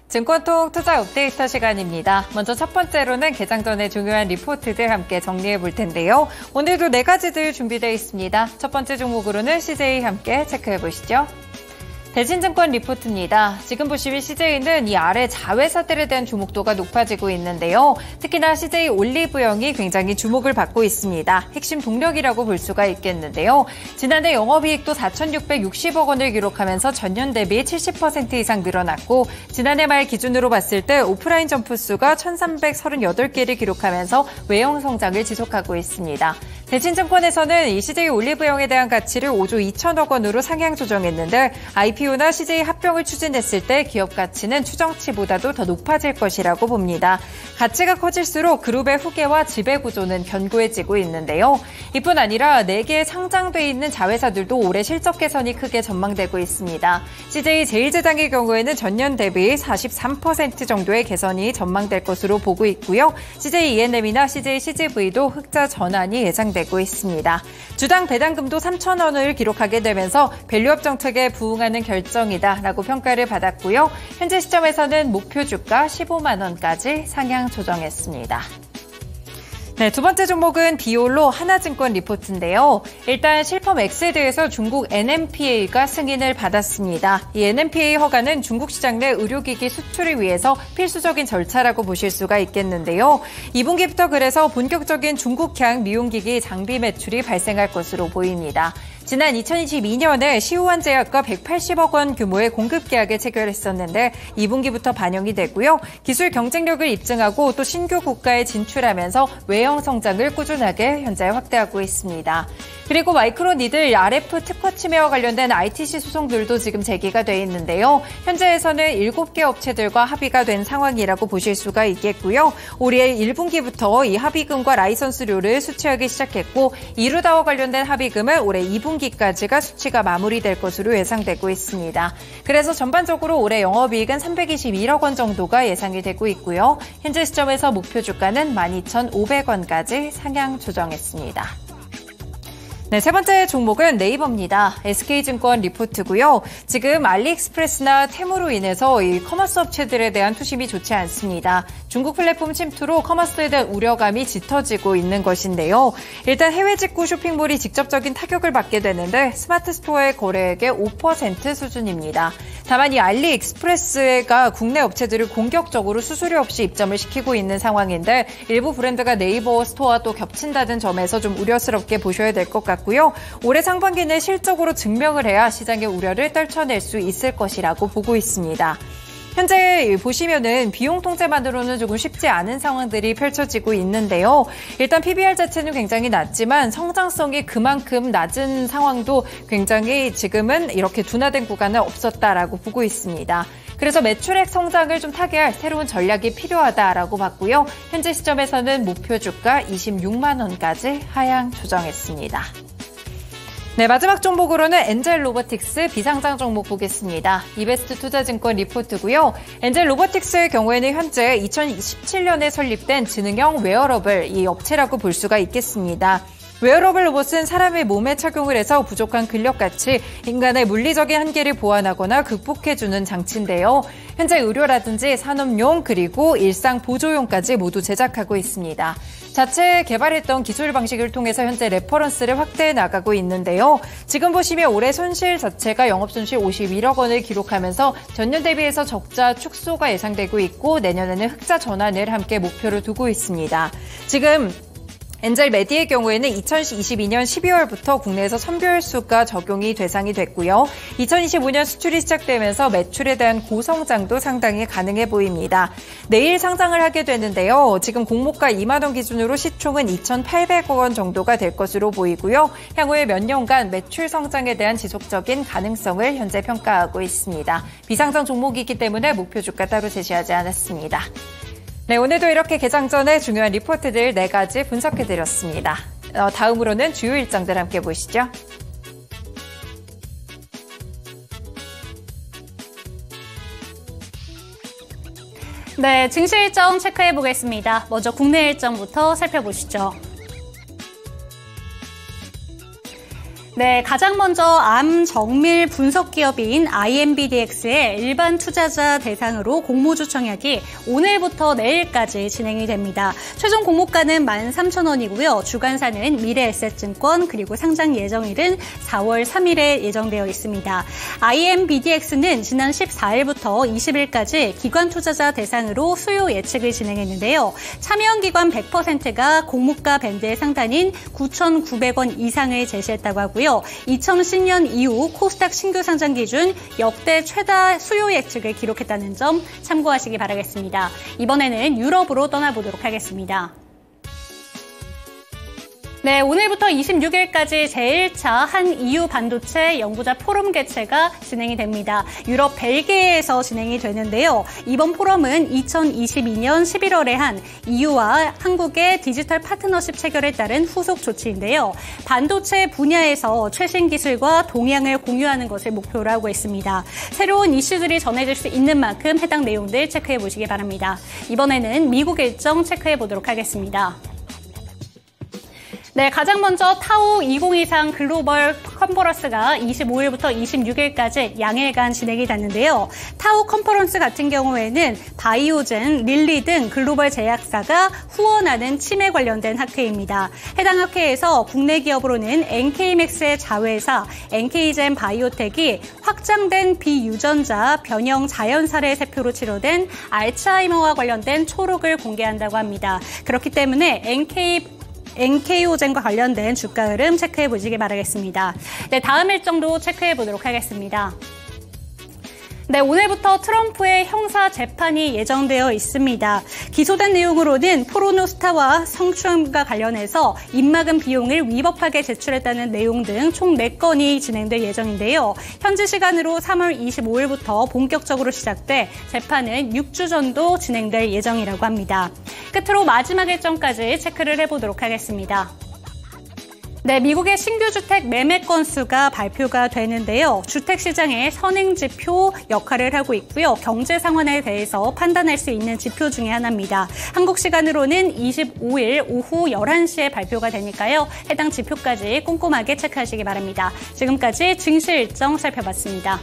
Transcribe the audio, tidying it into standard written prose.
증권통 투자 업데이터 시간입니다. 먼저 첫 번째로는 개장 전에 중요한 리포트들 함께 정리해 볼 텐데요. 오늘도 4가지들 준비되어 있습니다. 첫 번째 종목으로는 CJ 함께 체크해 보시죠. 대신증권 리포트입니다. 지금 보시면 CJ는 이 아래 자회사들에 대한 주목도가 높아지고 있는데요. 특히나 CJ 올리브영이 굉장히 주목을 받고 있습니다. 핵심 동력이라고 볼 수가 있겠는데요. 지난해 영업이익도 4,660억 원을 기록하면서 전년 대비 70% 이상 늘어났고 지난해 말 기준으로 봤을 때 오프라인 점포수가 1,338개를 기록하면서 외형 성장을 지속하고 있습니다. 대신증권에서는 이 CJ 올리브영에 대한 가치를 5조 2천억 원으로 상향 조정했는데 IPO나 CJ 합병을 추진했을 때 기업 가치는 추정치보다도 더 높아질 것이라고 봅니다. 가치가 커질수록 그룹의 후계와 지배 구조는 견고해지고 있는데요. 이뿐 아니라 4개 상장돼 있는 자회사들도 올해 실적 개선이 크게 전망되고 있습니다. CJ 제일제당의 경우에는 전년 대비 43% 정도의 개선이 전망될 것으로 보고 있고요. CJ E&M이나 CJ CGV도 흑자 전환이 예상되고 있습니다. 주당 배당금도 3천 원을 기록하게 되면서 밸류업 정책에 부응하는 결정이다라고 평가를 받았고요. 현재 시점에서는 목표 주가 15만 원까지 상향 조정했습니다. 네, 두 번째 종목은 비올로 하나증권 리포트인데요. 일단 실펌 X에 대해서 중국 NMPA가 승인을 받았습니다. 이 NMPA 허가는 중국 시장 내 의료기기 수출을 위해서 필수적인 절차라고 보실 수가 있겠는데요. 2분기부터 그래서 본격적인 중국향 미용기기 장비 매출이 발생할 것으로 보입니다. 지난 2022년에 시우환제약과 180억 원 규모의 공급 계약을 체결했었는데 2분기부터 반영이 되고요. 기술 경쟁력을 입증하고 또 신규 국가에 진출하면서 외형 성장을 꾸준하게 현재 확대하고 있습니다. 그리고 마이크로니들 RF 특허 침해와 관련된 ITC 소송들도 지금 제기가 돼 있는데요. 현재에서는 7개 업체들과 합의가 된 상황이라고 보실 수가 있겠고요. 올해 1분기부터 이 합의금과 라이선스료를 수취하기 시작했고 이루다와 관련된 합의금은 올해 2분기까지가 수취가 마무리될 것으로 예상되고 있습니다. 그래서 전반적으로 올해 영업이익은 321억 원 정도가 예상이 되고 있고요. 현재 시점에서 목표 주가는 12,500원까지 상향 조정했습니다. 네, 세 번째 종목은 네이버입니다. SK증권 리포트고요. 지금 알리익스프레스나 테무로 인해서 이 커머스 업체들에 대한 투심이 좋지 않습니다. 중국 플랫폼 침투로 커머스에 대한 우려감이 짙어지고 있는 것인데요. 일단 해외 직구 쇼핑몰이 직접적인 타격을 받게 되는데 스마트 스토어의 거래액의 5% 수준입니다. 다만 이 알리익스프레스가 국내 업체들을 공격적으로 수수료 없이 입점을 시키고 있는 상황인데 일부 브랜드가 네이버 스토어와 또 겹친다는 점에서 좀 우려스럽게 보셔야 될 것 같고요. 올해 상반기는 실적으로 증명을 해야 시장의 우려를 떨쳐낼 수 있을 것이라고 보고 있습니다. 현재 보시면은 비용 통제만으로는 조금 쉽지 않은 상황들이 펼쳐지고 있는데요. 일단 PBR 자체는 굉장히 낮지만 성장성이 그만큼 낮은 상황도 굉장히 지금은 이렇게 둔화된 구간은 없었다라고 보고 있습니다. 그래서 매출액 성장을 좀 타개할 새로운 전략이 필요하다라고 봤고요. 현재 시점에서는 목표 주가 26만 원까지 하향 조정했습니다. 네, 마지막 종목으로는 엔젤 로보틱스 비상장 종목 보겠습니다. 이베스트 투자증권 리포트고요. 엔젤 로보틱스의 경우에는 현재 2017년에 설립된 지능형 웨어러블 이 업체라고 볼 수가 있겠습니다. 웨어러블 로봇은 사람의 몸에 착용을 해서 부족한 근력같이 인간의 물리적인 한계를 보완하거나 극복해주는 장치인데요. 현재 의료라든지 산업용 그리고 일상 보조용까지 모두 제작하고 있습니다. 자체 개발했던 기술 방식을 통해서 현재 레퍼런스를 확대해 나가고 있는데요. 지금 보시면 올해 손실 자체가 영업손실 51억 원을 기록하면서 전년 대비해서 적자 축소가 예상되고 있고 내년에는 흑자 전환을 함께 목표로 두고 있습니다. 지금 엔젤 메디의 경우에는 2022년 12월부터 국내에서 선별수가 적용이 대상이 됐고요. 2025년 수출이 시작되면서 매출에 대한 고성장도 상당히 가능해 보입니다. 내일 상장을 하게 되는데요. 지금 공모가 2만 원 기준으로 시총은 2,800억 원 정도가 될 것으로 보이고요. 향후에 몇 년간 매출 성장에 대한 지속적인 가능성을 현재 평가하고 있습니다. 비상장 종목이기 때문에 목표 주가 따로 제시하지 않았습니다. 네, 오늘도 이렇게 개장 전에 중요한 리포트들 4가지 분석해드렸습니다. 다음으로는 주요 일정들 함께 보시죠. 네, 증시 일정 체크해 보겠습니다. 먼저 국내 일정부터 살펴보시죠. 네, 가장 먼저 암 정밀 분석 기업인 IMBDX의 일반 투자자 대상으로 공모주 청약이 오늘부터 내일까지 진행이 됩니다. 최종 공모가는 13,000원이고요. 주관사는 미래에셋증권 그리고 상장 예정일은 4월 3일에 예정되어 있습니다. IMBDX는 지난 14일부터 20일까지 기관 투자자 대상으로 수요 예측을 진행했는데요. 참여한 기관 100%가 공모가 밴드의 상단인 9,900원 이상을 제시했다고 하고요. 2010년 이후 코스닥 신규 상장 기준 역대 최다 수요 예측을 기록했다는 점 참고하시기 바라겠습니다. 이번에는 유럽으로 떠나보도록 하겠습니다. 네, 오늘부터 26일까지 제1차 한 EU 반도체 연구자 포럼 개최가 진행이 됩니다. 유럽 벨기에에서 진행이 되는데요. 이번 포럼은 2022년 11월에 한 EU와 한국의 디지털 파트너십 체결에 따른 후속 조치인데요. 반도체 분야에서 최신 기술과 동향을 공유하는 것을 목표로 하고 있습니다. 새로운 이슈들이 전해질 수 있는 만큼 해당 내용들 체크해 보시기 바랍니다. 이번에는 미국 일정 체크해 보도록 하겠습니다. 네, 가장 먼저 타오 2023 글로벌 컨퍼런스가 25일부터 26일까지 양일간 진행이 됐는데요. 타오 컨퍼런스 같은 경우에는 바이오젠, 릴리 등 글로벌 제약사가 후원하는 치매 관련된 학회입니다. 해당 학회에서 국내 기업으로는 NK맥스의 자회사 NK젠 바이오텍이 확장된 비유전자 변형 자연살해 세포로 치료된 알츠하이머와 관련된 초록을 공개한다고 합니다. 그렇기 때문에 NK오젠과 관련된 주가 흐름 체크해 보시기 바라겠습니다. 네, 다음 일정도 체크해 보도록 하겠습니다. 네, 오늘부터 트럼프의 형사 재판이 예정되어 있습니다. 기소된 내용으로는 포르노스타와 성추행과 관련해서 입막음 비용을 위법하게 제출했다는 내용 등 총 4건이 진행될 예정인데요. 현지 시간으로 3월 25일부터 본격적으로 시작돼 재판은 6주 정도 진행될 예정이라고 합니다. 끝으로 마지막 일정까지 체크를 해보도록 하겠습니다. 네, 미국의 신규 주택 매매 건수가 발표가 되는데요. 주택 시장의 선행 지표 역할을 하고 있고요. 경제 상황에 대해서 판단할 수 있는 지표 중에 하나입니다. 한국 시간으로는 25일 오후 11시에 발표가 되니까요. 해당 지표까지 꼼꼼하게 체크하시기 바랍니다. 지금까지 증시 일정 살펴봤습니다.